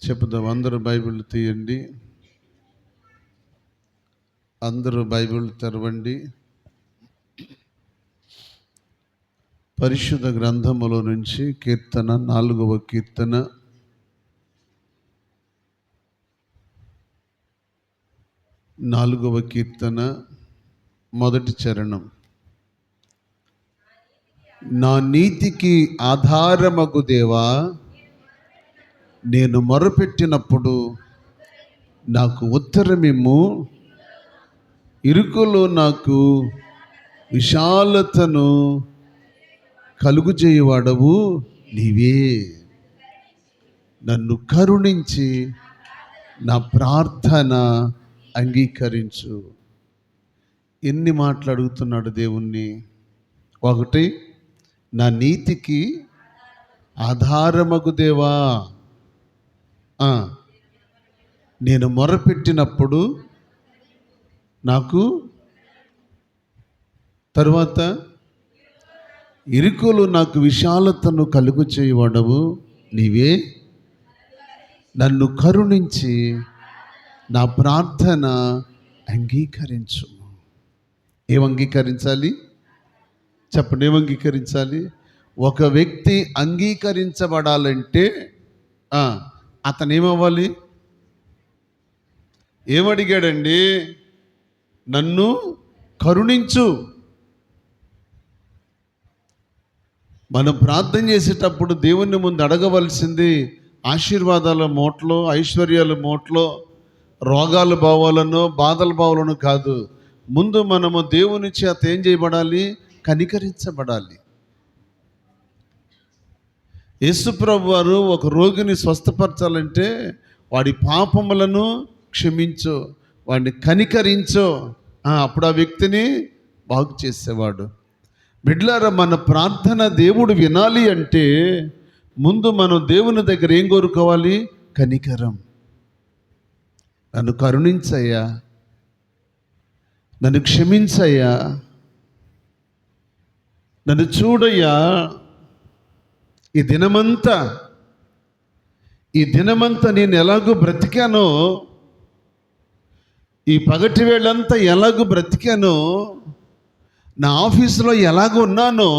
చెప్పుదాం. అందరూ బైబిల్ తీయండి, అందరూ బైబిల్ తెరవండి. పరిశుద్ధ గ్రంథములో నుంచి కీర్తన 4వ కీర్తన 4వ కీర్తన మొదటి చరణం. నా నీతికి ఆధారమగు దేవా, నేను మొరపెట్టినప్పుడు నాకు ఉత్తరమిమ్ము. ఇరుకులో నాకు విశాలతను కలుగు చేయువాడవు నీవే. నన్ను కరుణించి నా ప్రార్థన అంగీకరించు. ఎన్ని మాటలు అడుగుతున్నాడు దేవుణ్ణి. ఒకటి, నా నీతికి ఆధారమగు దేవా, నేను మొరపెట్టినప్పుడు నాకు, తర్వాత ఇరుకులు నాకు విశాలతను కలుగు చేయవాడవు నీవే. నన్ను కరుణించి నా ప్రార్థన అంగీకరించు. ఏం అంగీకరించాలి చెప్పండి? ఏం అంగీకరించాలి? ఒక వ్యక్తి అంగీకరించబడాలంటే అతను ఏమవ్వాలి? ఏమడిగాడండి? నన్ను కరుణించు. మనం ప్రార్థన చేసేటప్పుడు దేవుని ముందు అడగవలసింది ఆశీర్వాదాల మోట్లో, ఐశ్వర్యాల మోట్లో, రోగాలు బావాలను, బాధలు బావాలను కాదు. ముందు మనము దేవుని చేత ఏం చేయబడాలి? కనికరించబడాలి. యేసుప్రభు వారు ఒక రోగిని స్వస్థపరచాలంటే వాడి పాపములను క్షమించు, వాడిని కనికరించు, అప్పుడు ఆ వ్యక్తిని బాగు చేసేవాడు. బిడ్డలారా, మన ప్రార్థన దేవుడు వినాలి అంటే ముందు మనం దేవుని దగ్గర ఏం కోరుకోవాలి? కనికరం. నన్ను కరుణించయ్యా, నన్ను క్షమించయ్యా, నన్ను చూడయ్యా. ఈ దినమంతా నేను ఎలాగో బ్రతికానో, ఈ పగటి వేళంతా ఎలాగో బ్రతికానో, నా ఆఫీసులో ఎలాగున్నానో,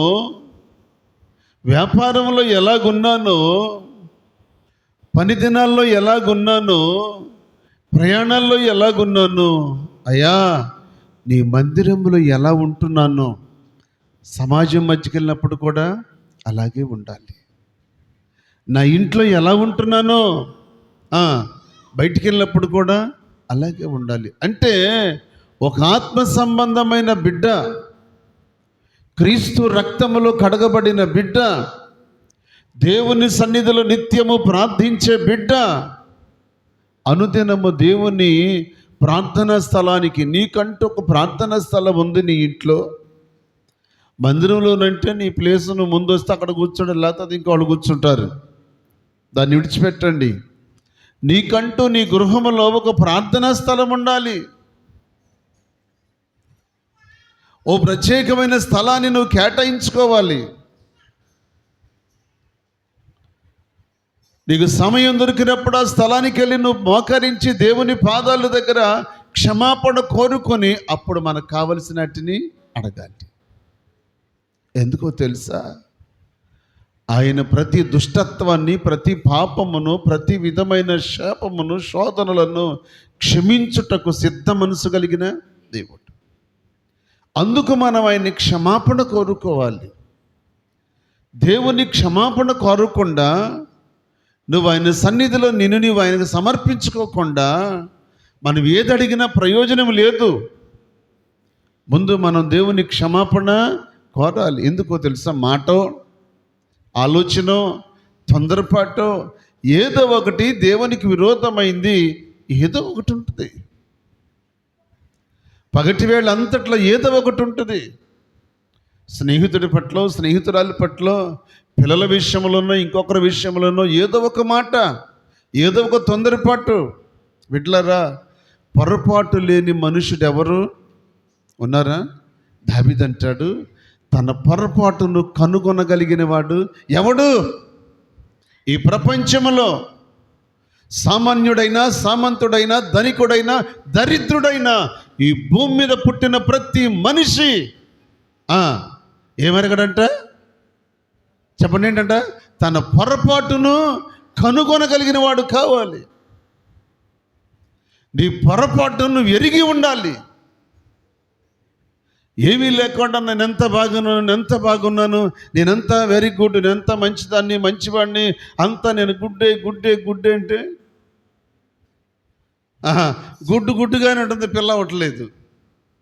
వ్యాపారంలో ఎలాగున్నానో, పని దినాల్లో ఎలాగున్నానో, ప్రయాణాల్లో ఎలాగున్నానో, అయ్యా నీ మందిరంలో ఎలా ఉంటున్నానో, సమాజం మధ్యకి వెళ్ళినప్పుడు కూడా అలాగే ఉండాలి. నా ఇంట్లో ఎలా ఉంటున్నానో బయటికి వెళ్ళినప్పుడు కూడా అలాగే ఉండాలి. అంటే ఒక ఆత్మ సంబంధమైన బిడ్డ, క్రీస్తు రక్తములో కడగబడిన బిడ్డ, దేవుని సన్నిధిలో నిత్యము ప్రార్థించే బిడ్డ, అనుదినము దేవుని ప్రార్థనా స్థలానికి, నీకంటూ ఒక ప్రార్థనా స్థలం ఉంది నీ ఇంట్లో. మందిరంలోనంటే నీ ప్లేసును ముందు వస్తే అక్కడ కూర్చోడం, లేకపోతే ఇంకోళ్ళు కూర్చుంటారు. దాన్ని విడిచిపెట్టండి. నీకంటూ నీ గృహంలో ఒక ప్రార్థనా స్థలం ఉండాలి. ఓ ప్రత్యేకమైన స్థలాన్ని నువ్వు కేటాయించుకోవాలి. నీకు సమయం దొరికినప్పుడు ఆ స్థలానికి వెళ్ళి నువ్వు మోకరించి దేవుని పాదాల దగ్గర క్షమాపణ కోరుకొని అప్పుడు మనకు కావలసినటిని అడగాలి. ఎందుకో తెలుసా? ఆయన ప్రతి దుష్టత్వాన్ని, ప్రతి పాపమును, ప్రతి విధమైన శాపమును, శోధనలను క్షమించుటకు సిద్ధ మనసు కలిగిన దేవుడు. అందుకు మనం ఆయన్ని క్షమాపణ కోరుకోవాలి. దేవుని క్షమాపణ కోరకుండా నువ్వు ఆయన సన్నిధిలో నీవు ఆయనకు సమర్పించుకోకుండా మనం ఏది అడిగినా ప్రయోజనం లేదు. ముందు మనం దేవుని క్షమాపణ కోరాలి. ఎందుకో తెలుసా? మాటో, ఆలోచనో, తొందరపాటో ఏదో ఒకటి దేవునికి విరోధమైంది, ఏదో ఒకటి ఉంటుంది. పగటి వేళ అంతట్లో ఏదో ఒకటి ఉంటుంది. స్నేహితుడి పట్ల, స్నేహితురాలి పట్ల, పిల్లల విషయంలోనో, ఇంకొకరి విషయంలోనో ఏదో ఒక మాట, ఏదో ఒక తొందరపాటు. బిడ్డలారా, పొరపాటు లేని మనుషుడు ఎవరు ఉన్నారా? దావీదు అంటాడు, తన పొరపాటును కనుగొనగలిగిన వాడు ఎవడు? ఈ ప్రపంచంలో సామాన్యుడైనా, సామంతుడైనా, ధనికుడైనా, దరిద్రుడైనా ఈ భూమి మీద పుట్టిన ప్రతి మనిషి ఏమరగడంట? చెప్పండి ఏంటంట? తన పొరపాటును కనుగొనగలిగిన వాడు కావాలి. నీ పొరపాటును ఎరిగి ఉండాలి. ఏమీ లేకుండా నేను ఎంత బాగున్నాను, నేనెంత వెరీ గుడ్, నేనెంత మంచిదాన్ని, మంచివాడిని, అంతా నేను గుడ్డే అంటే గుడ్డుగానే ఉంటుంది, పిల్ల అవ్వట్లేదు.